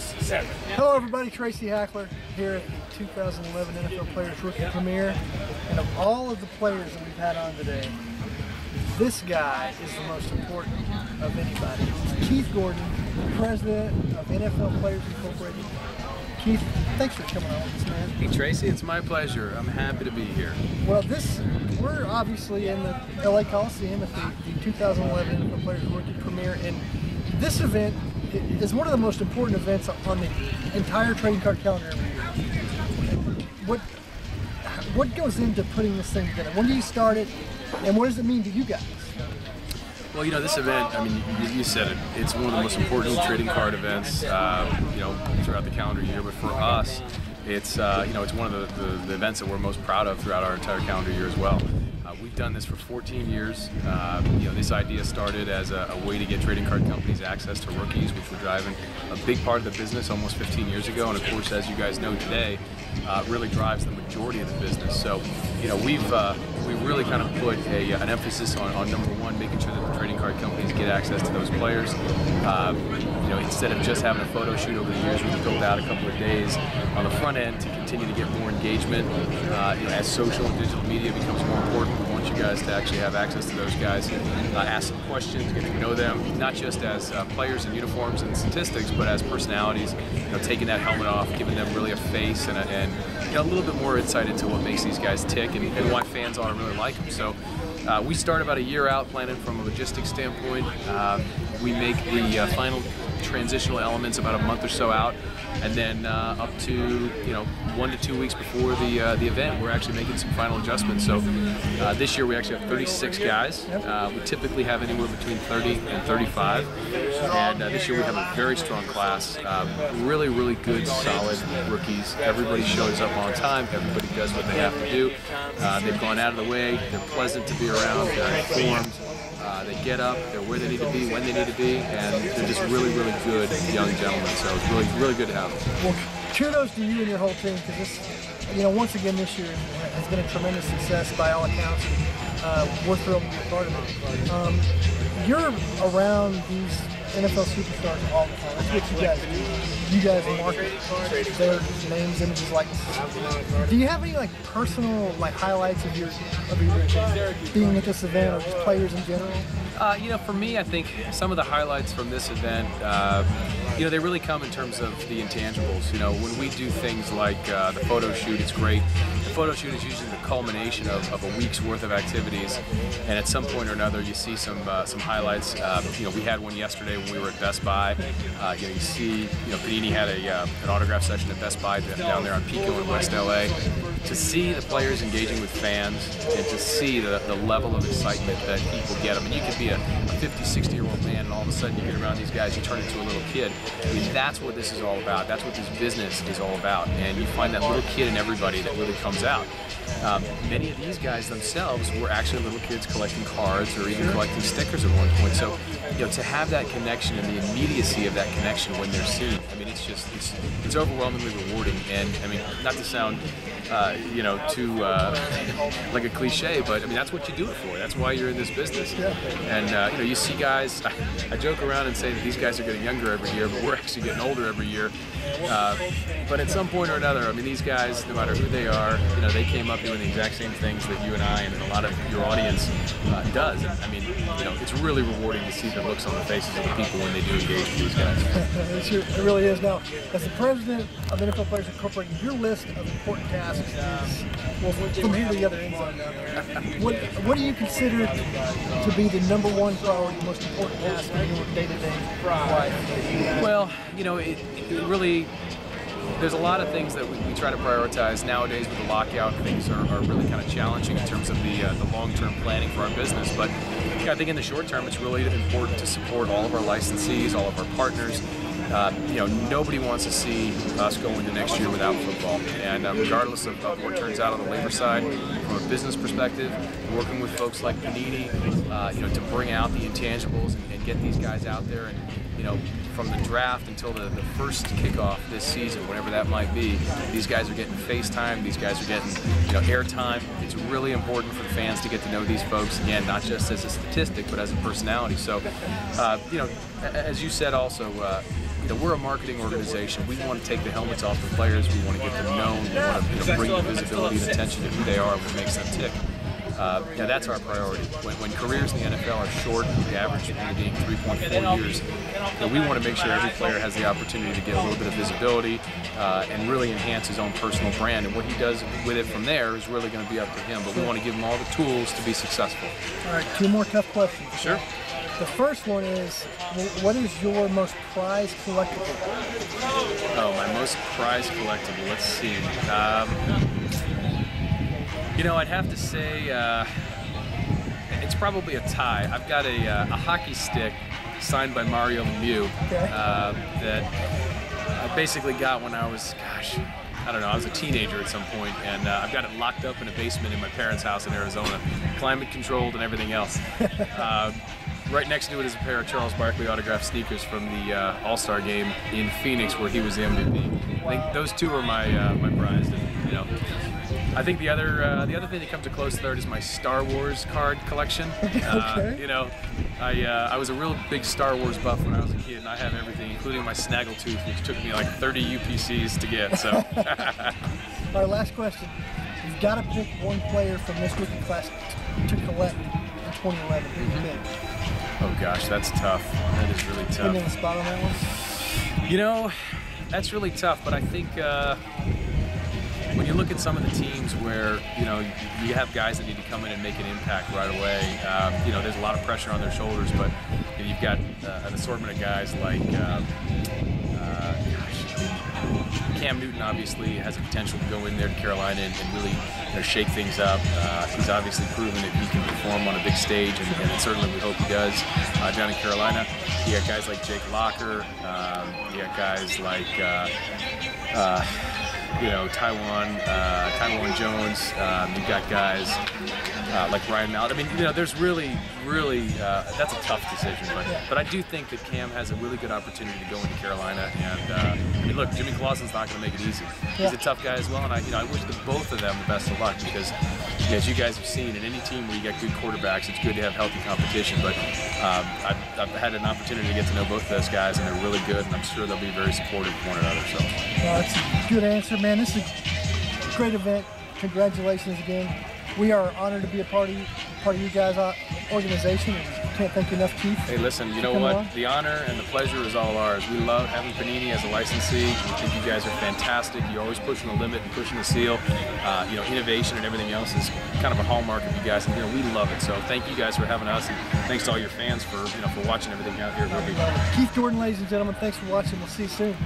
6, 7. Hello everybody, Tracy Hackler here at the 2011 NFL Players Rookie Premiere. And of all of the players that we've had on today, this guy is the most important of anybody. It's Keith Gordon, president of NFL Players Incorporated. Keith, thanks for coming on with us, man. Hey Tracy, it's my pleasure. I'm happy to be here. Well, we're obviously in the LA Coliseum at the 2011 NFL Players Rookie Premiere, and this event is one of the most important events on the entire trading card calendar every year. What goes into putting this thing together? When do you start it, and what does it mean to you guys? Well, you know, this event, I mean, you said it, it's one of the most important trading card events, throughout the calendar year, but for us, it's, it's one of the events that we're most proud of throughout our entire calendar year as well. We've done this for 14 years. This idea started as a way to get trading card companies access to rookies, which were driving a big part of the business almost 15 years ago. And of course, as you guys know today, really drives the majority of the business. So, we've really kind of put an emphasis on number one, making sure that the trading card companies get access to those players. Instead of just having a photo shoot over the years, we've built out a couple of days on the front end to continue to get more engagement. As social and digital media becomes more important, we want you guys to actually have access to those guys, ask some questions, get to know them, not just as players in uniforms and statistics, but as personalities. Taking that helmet off, giving them really a face and a little bit more insight into what makes these guys tick and why fans ought to really like them. So we start about a year out planning from a logistics standpoint. We make the final transitional elements about a month or so out, and then up to 1 to 2 weeks before the event, we're actually making some final adjustments. So this year we actually have 36 guys. We typically have anywhere between 30 and 35, and this year we have a very strong class. Really, really good, solid rookies. Everybody shows up on time. Everybody does what they have to do. They've gone out of the way. They're pleasant to be around. They're informed. They get up, they're where they need to be, when they need to be, and they're just really, really good young gentlemen. So it's really, really good to have them. Well, kudos to you and your whole team, because this, once again this year has been a tremendous success by all accounts. We're thrilled to be a part of it. You're around these NFL superstars all the time. That's what you guys do. You guys market their names, images, likenesses. Do you have any personal highlights of your being at this event, or just players in general? For me, I think some of the highlights from this event, they really come in terms of the intangibles. When we do things like the photo shoot, it's great. The photo shoot is usually the culmination of a week's worth of activities, and at some point or another, you see some highlights. We had one yesterday when we were at Best Buy. You see, Panini had an autograph session at Best Buy down there on Pico in West LA. To see the players engaging with fans and to see the level of excitement that people get. I mean, you could be a 50, 60-year-old man, and all of a sudden you get around these guys, you turn into a little kid. I mean, that's what this is all about. That's what this business is all about. And you find that little kid in everybody that really comes out. Many of these guys themselves were actually little kids collecting cards or even collecting stickers at one point. So, to have that connection and the immediacy of that connection when they're seen, I mean, it's overwhelmingly rewarding. And I mean, not to sound too like a cliche, but I mean, that's what you do it for. That's why you're in this business. And you see guys, I joke around and say that these guys are getting younger every year, but we're actually getting older every year. But at some point or another, I mean, these guys, no matter who they are, they came up doing the exact same things that you and I and a lot of your audience does. And, I mean, it's really rewarding to see the looks on the faces of the people when they do engage with these guys. It really is. Now, as the president of NFL Players Incorporated, your list of important tasks is, well, from here to the other end zone down there. What do you consider to be the number one priority, most important task in your day-to-day life? Well, it really, there's a lot of things that we try to prioritize nowadays with the lockout. Things are really kind of challenging in terms of the long-term planning for our business. But I think in the short term, it's really important to support all of our licensees, all of our partners. Nobody wants to see us go into next year without football. And regardless of what turns out on the labor side, from a business perspective, working with folks like Panini, to bring out the intangibles and get these guys out there and, from the draft until the first kickoff this season, whatever that might be, these guys are getting FaceTime, these guys are getting, you know, airtime. It's really important for the fans to get to know these folks, again, not just as a statistic, but as a personality. So, you know, as you said also, you know, we're a marketing organization. We want to take the helmets off the players. We want to get them known. We want to, you know, bring the visibility and attention to who they are and what makes them tick. Yeah, that's our priority. When careers in the NFL are short, the average only being 3.4 years, you know, we want to make sure every player has the opportunity to get a little bit of visibility and really enhance his own personal brand. And what he does with it from there is really going to be up to him. But we want to give him all the tools to be successful. All right, 2 more tough questions. Sure. The first one is, what is your most prized collectible? Oh, my most prized collectible. Let's see. You know, I'd have to say it's probably a tie. I've got a hockey stick signed by Mario Lemieux that I basically got when I was, gosh, I don't know, I was a teenager at some point, and I've got it locked up in a basement in my parents' house in Arizona, climate controlled and everything else. Right next to it is a pair of Charles Barkley autographed sneakers from the All-Star game in Phoenix, where he was the MVP. I think those 2 are my my prized. And, you know, I think the other thing that comes a close third is my Star Wars card collection. Okay. You know, I was a real big Star Wars buff when I was a kid, and I have everything, including my Snaggletooth, which took me like 30 UPCs to get. So. Our last question: you've got to pick one player from this rookie class to collect in 2011. Who do you pick? Oh gosh, that's tough. That is really tough. Put me on the spot on that one? You know, that's really tough, but I think when you look at some of the teams where, you know, you have guys that need to come in and make an impact right away, you know, there's a lot of pressure on their shoulders, but you know, you've got an assortment of guys like, Cam Newton obviously has a potential to go in there to Carolina and really, you know, shake things up. He's obviously proven that he can perform on a big stage, and certainly we hope he does down in Carolina. You got guys like Jake Locker. You got guys like you know, Taiwan Jones. You've got guys like Ryan Mallett. I mean, you know, there's really, that's a tough decision. But I do think that Cam has a really good opportunity to go into Carolina. And I mean, look, Jimmy Clausen's not going to make it easy. He's a tough guy as well, and I wish the both of them the best of luck, because, you know, as you guys have seen, in any team where you get good quarterbacks, it's good to have healthy competition. But I've had an opportunity to get to know both of those guys, and they're really good, and I'm sure they'll be very supportive of one another. So. That's a good answer, man. This is a great event. Congratulations again. We are honored to be a part of you guys' organization. Can't thank you enough, Keith. Hey, listen, you know what? The honor and the pleasure is all ours. We love having Panini as a licensee. We think you guys are fantastic. You're always pushing the limit and pushing the seal. You know, innovation and everything else is kind of a hallmark of you guys, and, you know, we love it. So thank you guys for having us, and thanks to all your fans for, you know, for watching everything out here at Rugby. Keith Jordan, ladies and gentlemen, thanks for watching. We'll see you soon.